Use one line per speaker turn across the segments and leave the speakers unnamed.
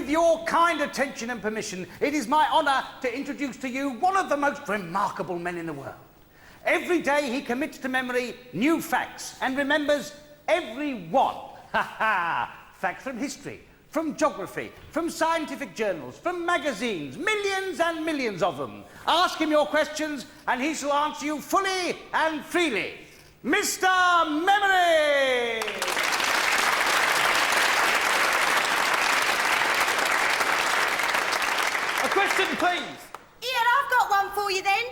with your kind attention and permission, it is my honour to introduce to you one of the most remarkable men in the world. Every day he commits to memory new facts and remembers every one. Facts from history, from geography, from scientific journals, from magazines, millions and millions of them. Ask him your questions and he shall answer you fully and freely. Mr. Memory!
A question, please.
Ian, I've got one for you then.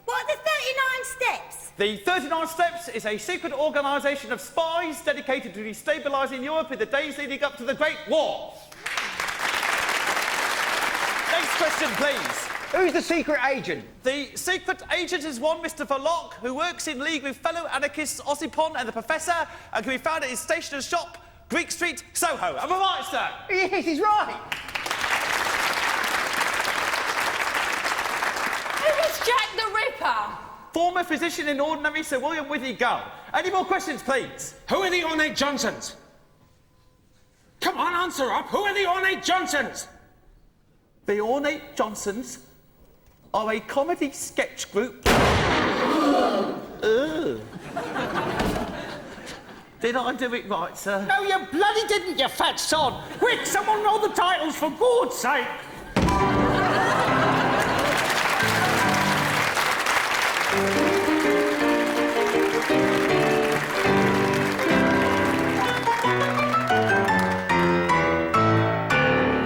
What are the 39 steps?
The 39 Steps is a secret organisation of spies dedicated to destabilising Europe in the days leading up to the Great War. Next question, please.
Who's the secret agent?
The secret agent is one Mr. Verloc, who works in league with fellow anarchists Ossipon and the Professor, and can be found at his stationer's shop, Greek Street, Soho. Am I right, sir?
Yes, he's right.
Who was Jack the Ripper?
Former physician in ordinary Sir William Withy Gull. Any more questions, please?
Who are the Ornate Johnsons? Come on, answer up. Who are the Ornate Johnsons?
The Ornate Johnsons are a comedy sketch group. Did I do it right, sir?
No, you bloody didn't, you fat sod! Quick, someone roll the titles, for God's sake!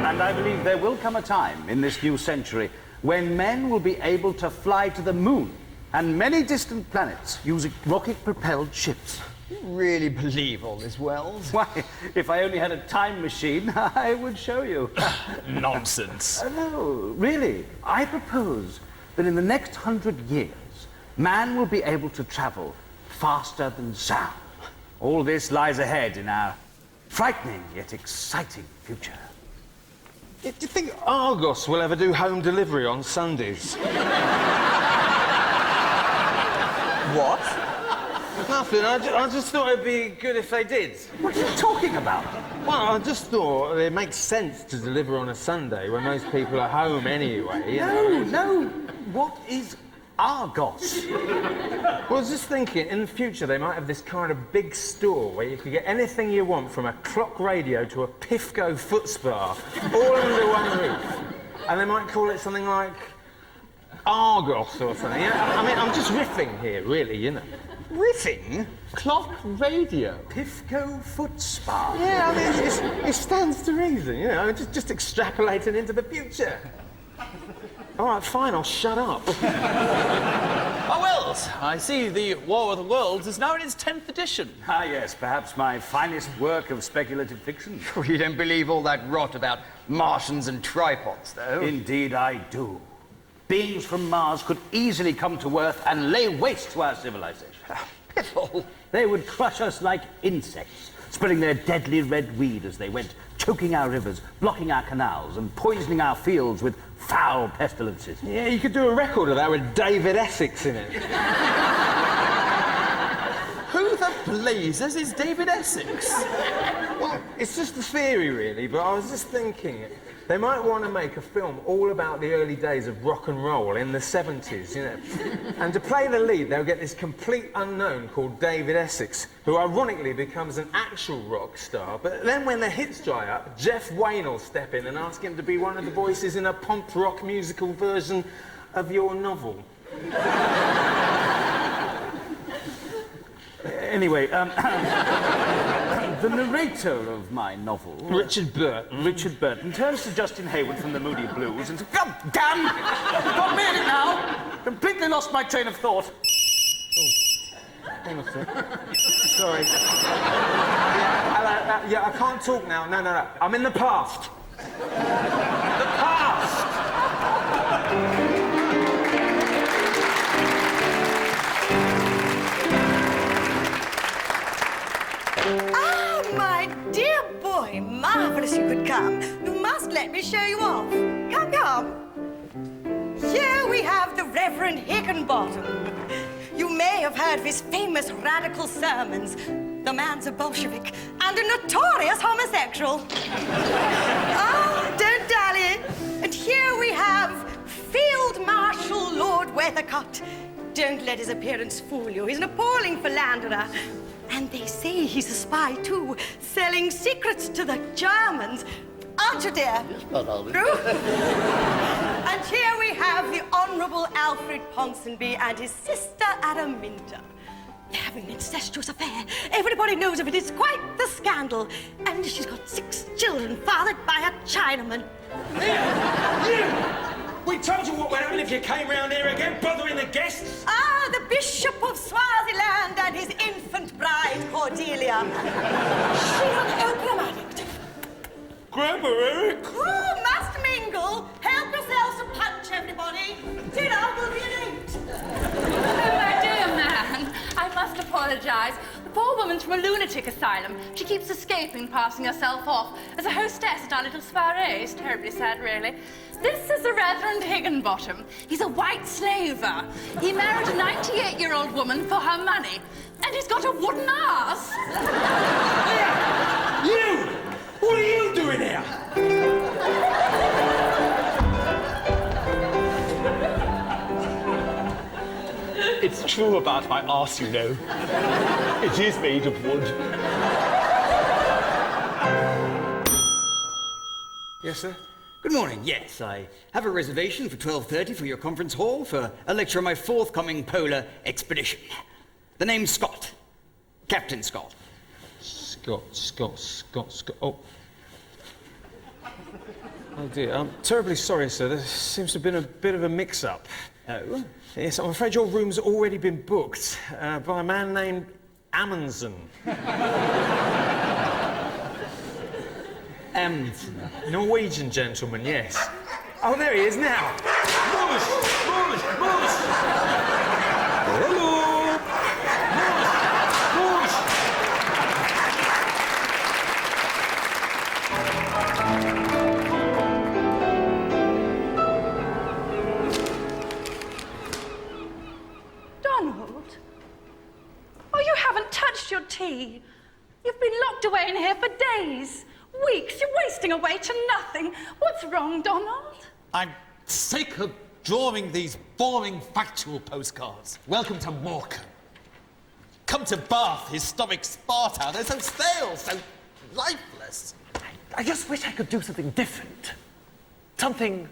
And I believe there will come a time in this new century when men will be able to fly to the moon and many distant planets using rocket-propelled ships.
You really believe all this, Wells?
Why, if I only had a time machine, I would show you.
Nonsense.
No, really. I propose that in the next 100 years, man will be able to travel faster than sound. All this lies ahead in our frightening yet exciting future.
Do you think Argos will ever do home delivery on Sundays?
What?
Nothing. I just thought it'd be good if they did.
What are you talking about?
Well, I just thought it makes sense to deliver on a Sunday when most people are home anyway. You know?
No. What is Argos?
Well, I was just thinking, in the future, they might have this kind of big store where you could get anything you want, from a clock radio to a Pifco foot spa, all under one roof. And they might call it something like Argos or something. You know? I mean, I'm just riffing here, really, you know.
Riffing?
Clock radio.
Pifco foot spa.
Yeah, I mean, it stands to reason, you know, just extrapolating into the future. All right, fine, I'll shut up.
Oh, Wells, I see the War of the Worlds is now in its 10th edition.
Ah, yes, perhaps my finest work of speculative fiction.
You don't believe all that rot about Martians and tripods, though?
Indeed I do. Beings from Mars could easily come to Earth and lay waste to our civilization.
Piffle.
They would crush us like insects, spreading their deadly red weed as they went, choking our rivers, blocking our canals, and poisoning our fields with foul pestilences.
Yeah, you could do a record of that with David Essex in it.
Who the blazes is David Essex?
Well, it's just a theory, really, but I was just thinking, they might want to make a film all about the early days of rock and roll in the 70s, you know. And to play the lead, they'll get this complete unknown called David Essex, who ironically becomes an actual rock star. But then when the hits dry up, Jeff Wayne will step in and ask him to be one of the voices in a punk rock musical version of your novel.
Anyway, the narrator of my novel,
Richard Burton,
turns to Justin Hayward from the Moody Blues and says, "God damn! Got me in it now! Completely lost my train of thought."
Oh, hang on a sec. Sorry. Yeah, I can't talk now. No. I'm in the past. The past!
Oh, my dear boy, marvellous you could come. You must let me show you off. Come. Here we have the Reverend Higginbottom. You may have heard of his famous radical sermons. The man's a Bolshevik and a notorious homosexual. Oh, don't feather cut. Don't let his appearance fool you. He's an appalling philanderer. And they say he's a spy, too, selling secrets to the Germans. Aren't you, dear?
Yes, my darling.
True? And here we have the Honourable Alfred Ponsonby and his sister Araminta. They're having an incestuous affair. Everybody knows of it. It's quite the scandal. And she's got 6 children fathered by a Chinaman.
You! We told you what would happen if you came round here again, bothering the guests.
Ah, the Bishop of Swaziland and his infant bride, Cordelia. She's an opium addict.
Grandma, Eric.
Oh, Master Mingle, help yourselves to punch, everybody. Dinner will be at 8.
Oh, my dear man, I must apologise. The poor woman's from a lunatic asylum. She keeps escaping, passing herself off as a hostess at our little soirees. Terribly sad, really. This is the Reverend Higginbottom. He's a white slaver. He married a 98-year-old woman for her money, and he's got a wooden ass.
You! What are you doing here?
It's true about my arse, you know. It is made of wood.
Yes, sir?
Good morning. Yes, I have a reservation for 12:30 for your conference hall for a lecture on my forthcoming polar expedition. The name's Scott. Captain Scott.
Scott. Oh dear, I'm terribly sorry, sir. There seems to have been a bit of a mix-up.
Oh?
Yes, I'm afraid your room's already been booked by a man named Amundsen.
Amundsen.
Norwegian gentleman, yes. Oh, there he is now. Moose! Hello!
Donald? Oh, you haven't touched your tea. You've been locked away in here for days, weeks. You're wasting away to nothing. What's wrong, Donald?
I'm sick of drawing these boring factual postcards. Welcome to Morecambe. Come to Bath, historic Sparta. They're so stale, so lifeless.
I just wish I could do something different. Something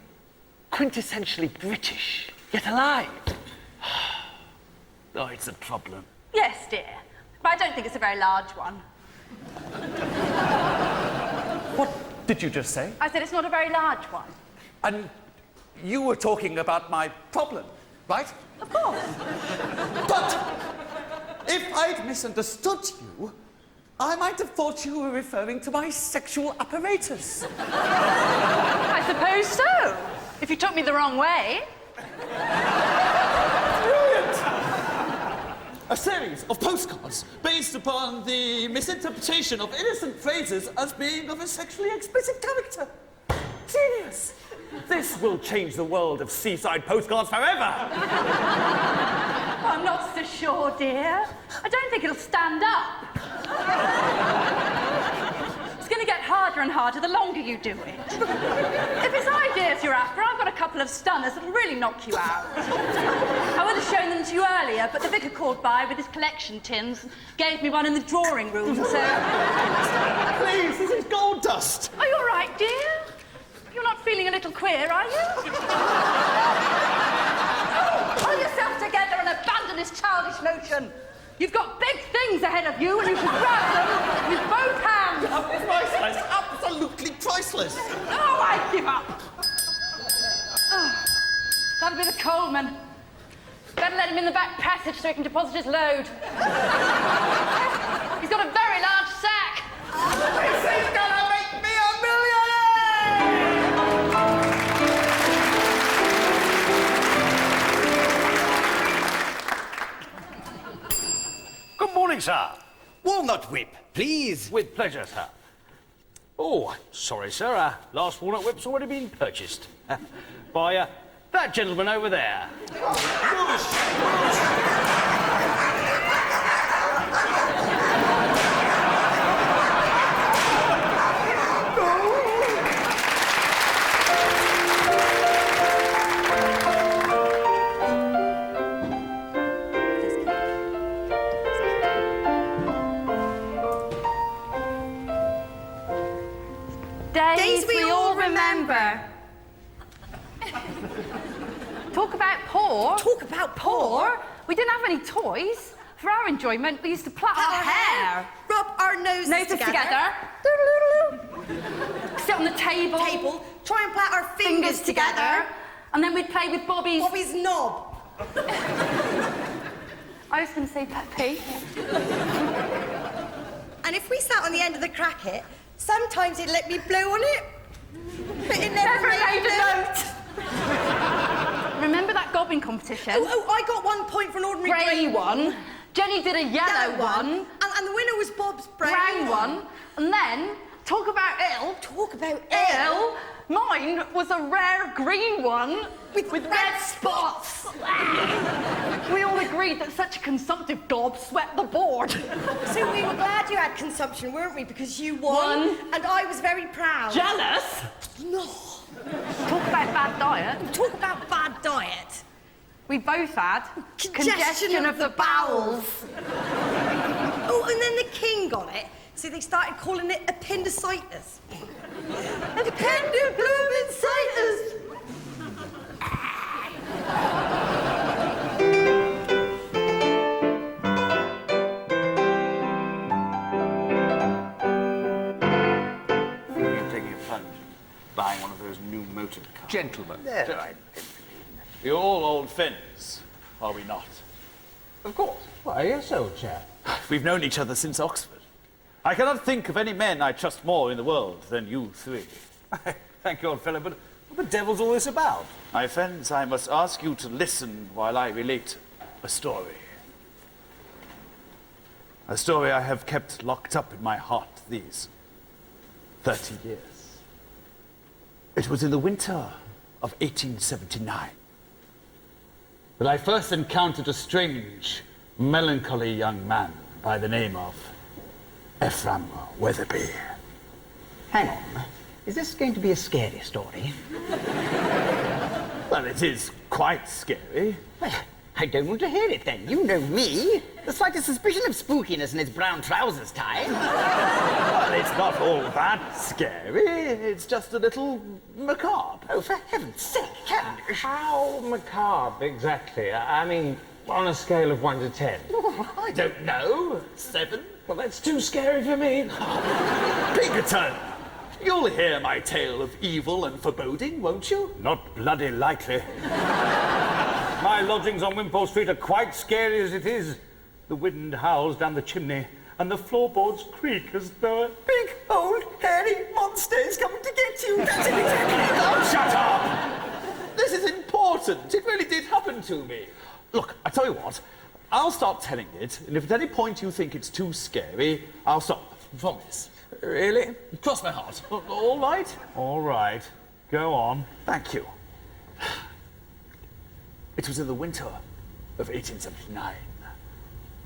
quintessentially British, yet alive. Oh, it's a problem.
Yes, dear. But I don't think it's a very large one.
What did you just say?
I said it's not a very large one.
And you were talking about my problem, right?
Of course.
But if I'd misunderstood you, I might have thought you were referring to my sexual apparatus.
I suppose so. If you took me the wrong way.
Brilliant! A series of postcards based upon the misinterpretation of innocent phrases as being of a sexually explicit character. Genius!
This will change the world of seaside postcards forever.
I'm not so sure, dear. I don't think it'll stand up. It's going to get harder and harder the longer you do it. If it's ideas you're after, I've got a couple of stunners that'll really knock you out. I would have shown them to you earlier, but the vicar called by with his collection tins and gave me one in the drawing room, so...
Please, this is gold dust.
Are you all right, dear? You're not feeling a little queer, are you? Pull yourself together and abandon this childish notion. You've got big things ahead of you, and you should grab them with both hands.
Priceless, absolutely priceless.
Oh, I give up. Oh, that'll be the Coleman. Better let him in the back passage so he can deposit his load. He's got a very large sack.
This is gonna make me a millionaire!
Good morning, sir.
Walnut whip, please.
With pleasure, sir. Oh, sorry, sir. Last walnut whip's already been purchased. By that gentleman over there.
Talk about poor.
Talk about poor.
We didn't have any toys. For our enjoyment, we used to plait our hair.
Rub our noses
together. Sit on the table.
Try and plait our fingers together.
And then we'd play with Bobby's...
Bobby's knob.
I was going to say pet peeve.
And if we sat on the end of the cracket, sometimes he'd let me blow on it. But it never made a note.
Remember that gobbing competition?
Oh, I got 1 point for an ordinary
grey one. Jenny did a yellow one.
And the winner was Bob's
brown one. And then, talk about ill.
Talk about
ill. Mine was a rare green one with red spots. We all agreed that such a consumptive gob swept the board.
So we were glad you had consumption, weren't we? Because you won. And I was very proud.
Jealous?
No.
Talk about bad diet.
Talk about bad diet.
We both had congestion of the bowels.
Oh, and then the king got it, so they started calling it appendicitis. Appendicitis.
You're taking a plunge, buying one of those new motor cars.
Gentlemen.
We're all old friends, are we not?
Of course. Why, yes, old chap.
We've known each other since Oxford. I cannot think of any men I trust more in the world than you three.
Thank you, old fellow, but what the devil's all this about?
My friends, I must ask you to listen while I relate a story. A story I have kept locked up in my heart these 30 years. It was in the winter of 1879 that I first encountered a strange, melancholy young man by the name of Ephraim Weatherby.
Hang on. Is this going to be a scary story?
Well, it is quite scary.
Well, I don't want to hear it then. You know me. The slightest suspicion of spookiness in its brown trousers tie.
Well, it's not all that scary. It's just a little macabre.
Oh, for heaven's sake,
How macabre, exactly? I mean, on a scale of 1 to 10.
I don't know. 7?
Well, that's too scary for me.
Pinkerton! You'll hear my tale of evil and foreboding, won't you?
Not bloody likely. My lodgings on Wimpole Street are quite scary as it is. The wind howls down the chimney, and the floorboards creak as though a big, old, hairy monster is coming to get you. That's it exactly.
Oh, shut up! This is important. It really did happen to me. Look, I tell you what. I'll start telling it, and if at any point you think it's too scary, I'll stop. Promise.
Really?
Cross my heart. All right?
All right. Go on.
Thank you. It was in the winter of 1879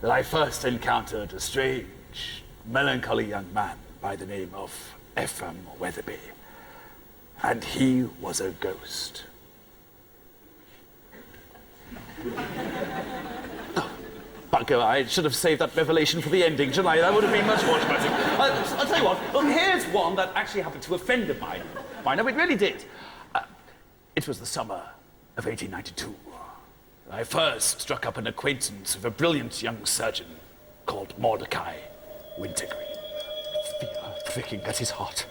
that I first encountered a strange, melancholy young man by the name of Ephraim Weatherby. And he was a ghost. Bugger, I should have saved that revelation for the ending, shouldn't I? That would have been much more dramatic. I'll tell you what, look, here's one that actually happened to a friend of mine. No, it really did. It was the summer of 1892. I first struck up an acquaintance with a brilliant young surgeon called Mordecai Wintergreen. Fear pricking at his heart,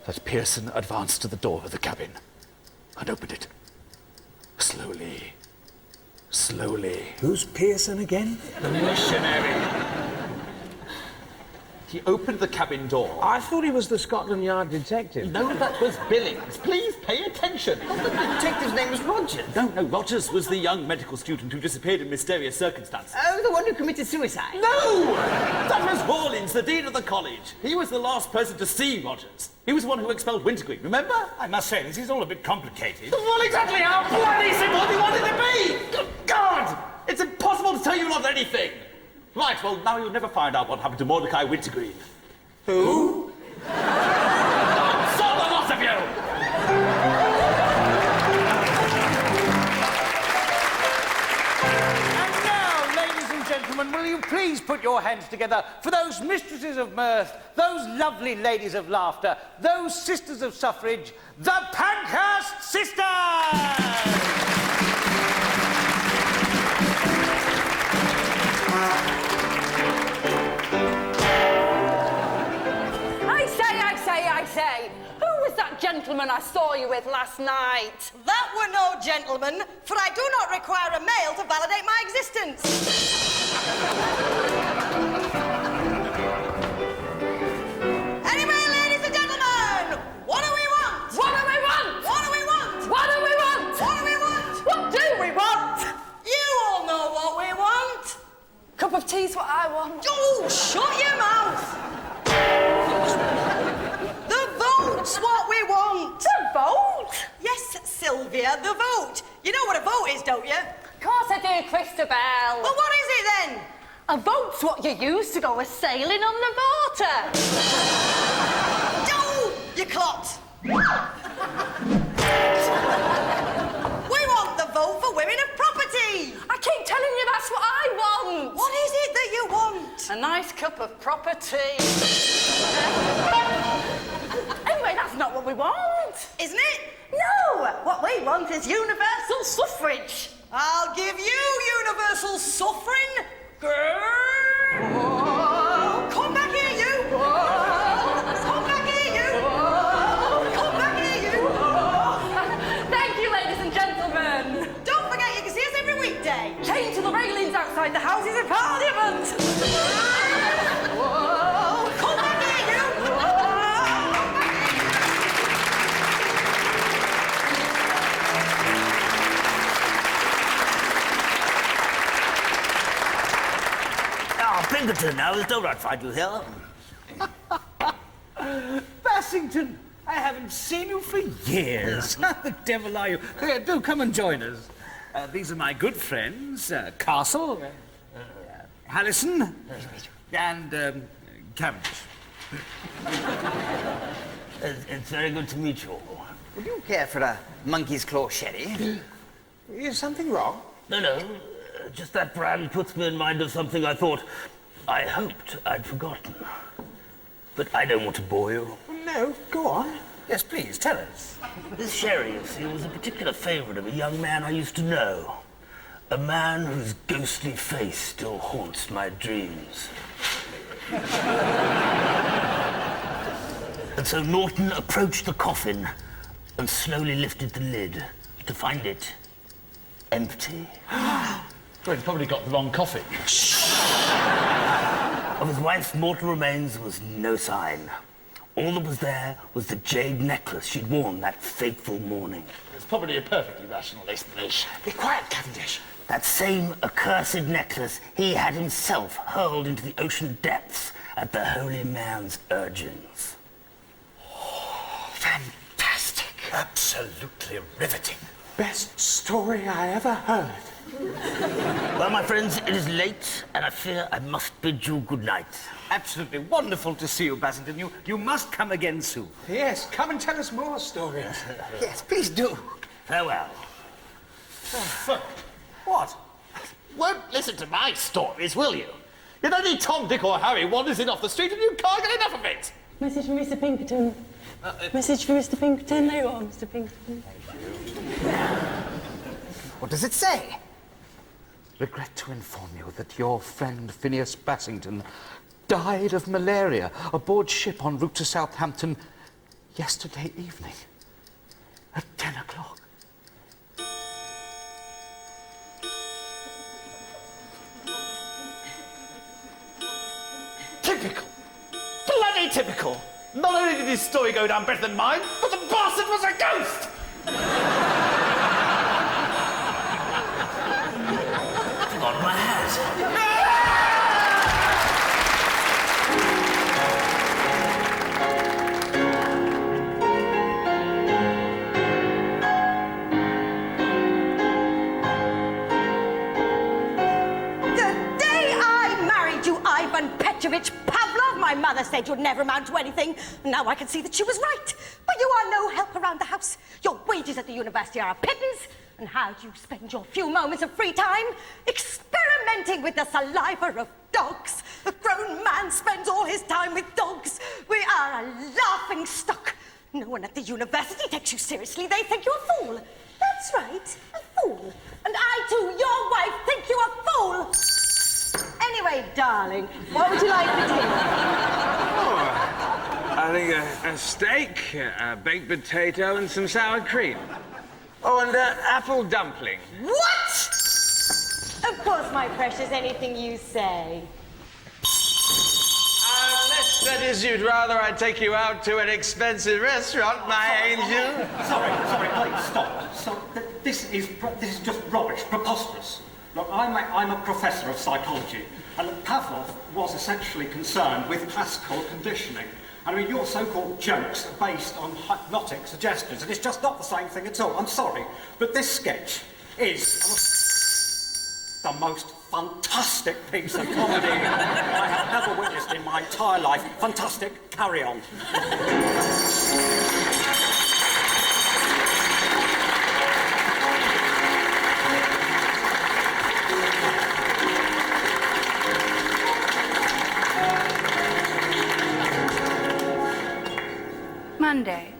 that Pearson advanced to the door of the cabin and opened it. Slowly.
Who's Pearson again?
The missionary. He opened the cabin door.
I thought he was the Scotland Yard detective.
No, that was Billings. Please pay attention.
The detective's name was Rogers.
No, Rogers was the young medical student who disappeared in mysterious circumstances.
Oh, the one who committed suicide?
No! That was Rawlins, the dean of the college. He was the last person to see Rogers. He was the one who expelled Wintergreen, remember?
I must say, this is all a bit complicated.
Well, exactly how bloody simple do you want it to be? Good God! It's impossible to tell you not anything. Right, well, now you'll never find out what happened to Mordecai Wintergreen.
Who?
So the lot of you!
And now, ladies and gentlemen, will you please put your hands together for those mistresses of mirth, those lovely ladies of laughter, those sisters of suffrage, the Pankhurst Sisters!
gentleman I saw you with last night.
That were no gentleman, for I do not require a male to validate my existence. Anyway, ladies and gentlemen, what do we want?
What do we want?
What do we want?
What do we want?
What do we want?
What do we want?
You all know what we want.
Cup of tea's what I want.
Oh, shut your mouth. The vote's what we want.
The vote?
Yes, Sylvia, the vote. You know what a vote is, don't you?
Of course I do, Christabel.
Well, what is it then?
A vote's what you use to go a-sailing on the water.
Oh, you clot. We want the vote for women of property.
I keep telling you that's what I want.
What is it that you want?
A nice cup of proper tea. Anyway, that's not what we want.
Isn't it?
No! What we want is universal suffrage.
I'll give you universal suffering, girl.
Whoa.
Come back here, you.
Whoa.
Come back here, you.
Whoa.
Come back here, you.
Whoa. Thank you, ladies and gentlemen.
Don't forget you can see us every weekday.
Chained to the railings outside the Houses of Parliament. Whoa.
Come back here, you.
Pinkerton, now is all right, find you here.
Bassington, I haven't seen you for years. How the devil are you? Do come and join us. These are my good friends, Castle, Harrison, and Cavendish.
It's very good to meet you all.
Would you care for a monkey's claw sherry?
Is something wrong?
No, just that brand puts me in mind of something I hoped I'd forgotten. But I don't want to bore you.
No, go on.
Yes, please, tell us.
This sherry, you see, was a particular favourite of a young man I used to know. A man whose ghostly face still haunts my dreams. And so Norton approached the coffin and slowly lifted the lid to find it empty.
Well, he's probably got the wrong coffee.
Of his wife's mortal remains was no sign. All that was there was the jade necklace she'd worn that fateful morning.
It's probably a perfectly rational explanation.
Be quiet, Cavendish.
That same accursed necklace he had himself hurled into the ocean depths at the holy man's urgings.
Fantastic. Absolutely riveting. Best story I ever heard.
Well, my friends, it is late, and I fear I must bid you good night.
Absolutely wonderful to see you, Bassington. You must come again soon.
Yes, come and tell us more stories.
Yes, please do.
Farewell.
What?
Won't listen to my stories, will you? You don't need Tom, Dick or Harry wanders in off the street and you can't get enough of it.
Message from Mr. Pinkerton. Message for Mr. Pinkerton. There you are, Mr. Pinkerton.
What does it say?
Regret to inform you that your friend Phineas Bassington died of malaria aboard ship en route to Southampton yesterday evening at 10 o'clock.
Typical. Bloody typical. Not only did his story go down better than mine, but the bastard was a ghost!
On my hat.
The day I married you, Ivan Petrovich Pavlov, my mother said you'd never amount to anything. Now I can see that she was right. But you are no help around the house. Your wages at the university are a pittance. And how do you spend your few moments of free time? Experimenting with the saliva of dogs. A grown man spends all his time with dogs. We are a laughing stock. No one at the university takes you seriously. They think you a fool. That's right, a fool. And I, too, your wife, think you a fool. Anyway, darling, what would you like for dinner?
I think a steak, a baked potato, and some sour cream. Oh, and apple dumpling.
What?
Of course, my precious, anything you say.
Unless, that is, you'd rather I take you out to an expensive restaurant, my angel.
Sorry, please, stop. This is just rubbish, preposterous. Look, I'm a professor of psychology, and Pavlov was essentially concerned with classical conditioning. I mean, your so-called jokes are based on hypnotic suggestions, and it's just not the same thing at all. I'm sorry, but this sketch is the most fantastic piece of comedy I have ever witnessed in my entire life. Fantastic. Carry on.
Monday.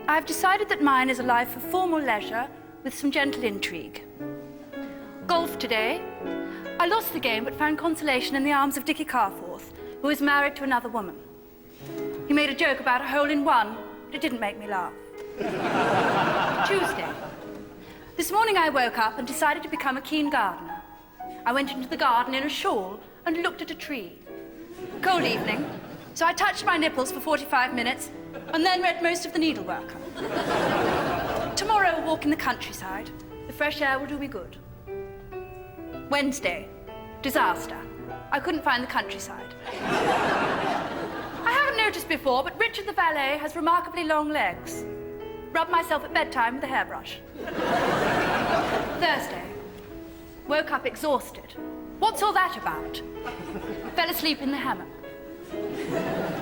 I've decided that mine is a life of formal leisure with some gentle intrigue. Golf today. I lost the game but found consolation in the arms of Dickie Carforth, who is married to another woman. He made a joke about a hole-in-one, but it didn't make me laugh. Tuesday. This morning I woke up and decided to become a keen gardener. I went into the garden in a shawl and looked at a tree. Cold evening, so I touched my nipples for 45 minutes and then read most of The Needleworker. Tomorrow a walk in the countryside. The fresh air will do me good. Wednesday, disaster. I couldn't find the countryside. I haven't noticed before, but Richard the valet has remarkably long legs. Rubbed myself at bedtime with a hairbrush. Thursday, woke up exhausted. What's all that about? Fell asleep in the hammock.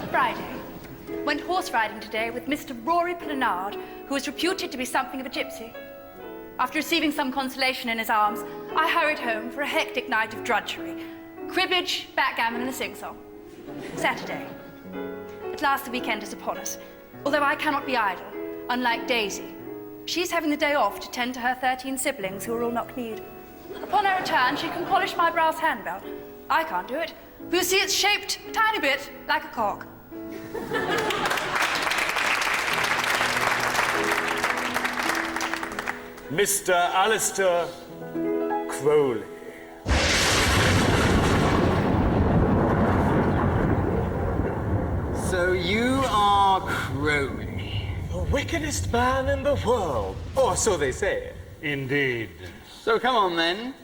Friday, went horse riding today with Mr. Rory Planard, who is reputed to be something of a gypsy. After receiving some consolation in his arms, I hurried home for a hectic night of drudgery. Cribbage, backgammon, and a sing-song. Saturday. At last the weekend is upon us, although I cannot be idle, unlike Daisy. She's having the day off to tend to her 13 siblings who are all knock-kneed. Upon her return, she can polish my brass handbell. I can't do it. You see, it's shaped a tiny bit like a cock.
Mr. Alistair Crowley.
So you are Crowley.
The wickedest man in the world. Or so they say.
Indeed.
So come on then.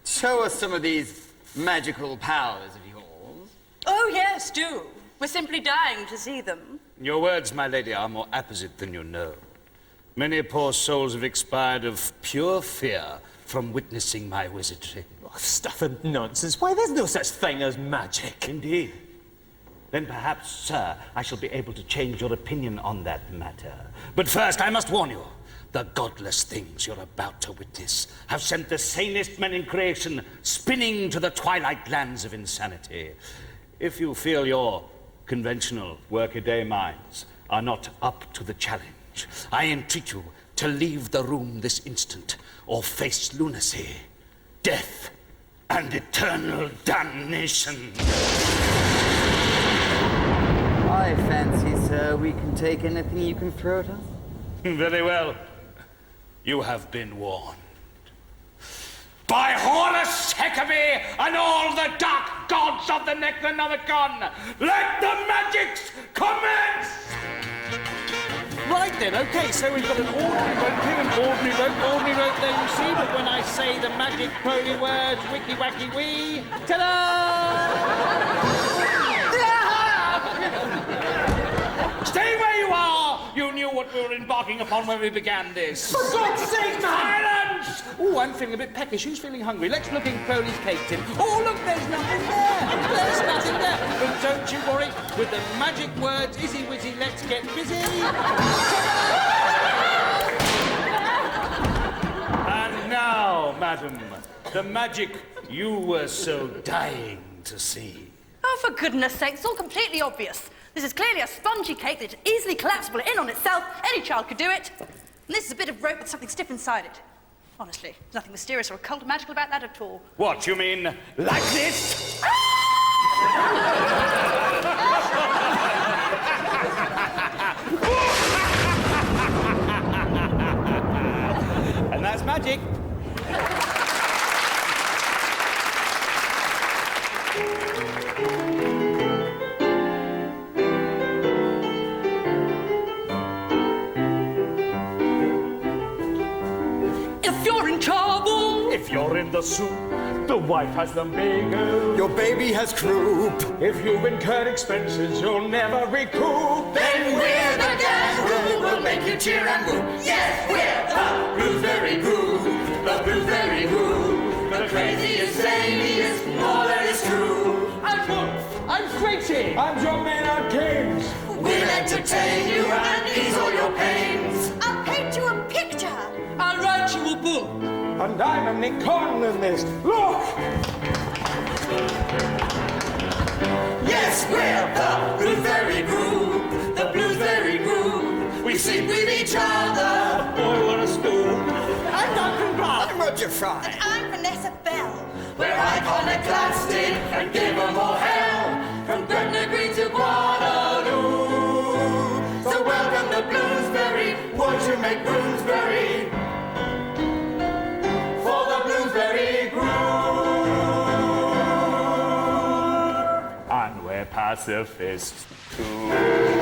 Show us some of these magical powers of yours.
Oh, yes, do. We're simply dying to see them.
Your words, my lady, are more apposite than you know. Many poor souls have expired of pure fear from witnessing my wizardry.
Oh, stuff and nonsense. Why, there's no such thing as magic.
Indeed. Then perhaps, sir, I shall be able to change your opinion on that matter. But first, I must warn you, the godless things you're about to witness have sent the sanest men in creation spinning to the twilight lands of insanity. If you feel your conventional workaday minds are not up to the challenge, I entreat you to leave the room this instant or face lunacy, death, and eternal damnation.
I fancy, sir, we can take anything you can throw at us.
Very well. You have been warned. By Horus Hecabe and all the dark gods of the Necronomicon, let the magics commence!
Right then, okay, so we've got an ordinary rope here, an ordinary rope there, you see, but when I say the magic Crowley words, wicky wacky wee, ta-da! Stay where you are! You knew what we were embarking upon when we began this.
For God's sake, man!
Silence! Oh, I'm feeling a bit peckish. Who's feeling hungry? Let's look in Crowley's cake tin. Oh, look, there's nothing there. There's nothing there. But don't you worry. With the magic words, Izzy Wizzy, let's get busy.
And now, madam, the magic you were so dying to see.
Oh, for goodness sake, it's all completely obvious. This is clearly a spongy cake that's easily collapsible in on itself. Any child could do it. And this is a bit of rope with something stiff inside it. Honestly, there's nothing mysterious or occult or magical about that at all.
What, you mean like this?
That's magic.
If you're in trouble,
If you're in the soup, the wife has lumbago.
Your baby has croup.
If you've incurred expenses you'll never recoup,
Then we're the gang who will make you cheer and woo. Yes, we're the Blueberry Group. The Blueberry Group. The craziest, zaniest, more than is true.
I'm Wolf, I'm Squeaky, I'm John Maynard Keynes.
We'll entertain you and ease all your pains.
I'll paint you a picture.
I'll write you a book.
And I'm an economist. Look!
Yes, we're the Blueberry Group. The Blueberry Group. We sleep with each other.
Boy, what a school.
I'm Duncan Brown.
I'm Roger Fry.
I'm Vanessa Bell.
We're iconoclastic and give 'em all hell. From Gretna Green to Guadalupe. So welcome to Bloomsbury. Won't you make Bloomsbury for the Bloomsbury Group?
And we're pacifists too.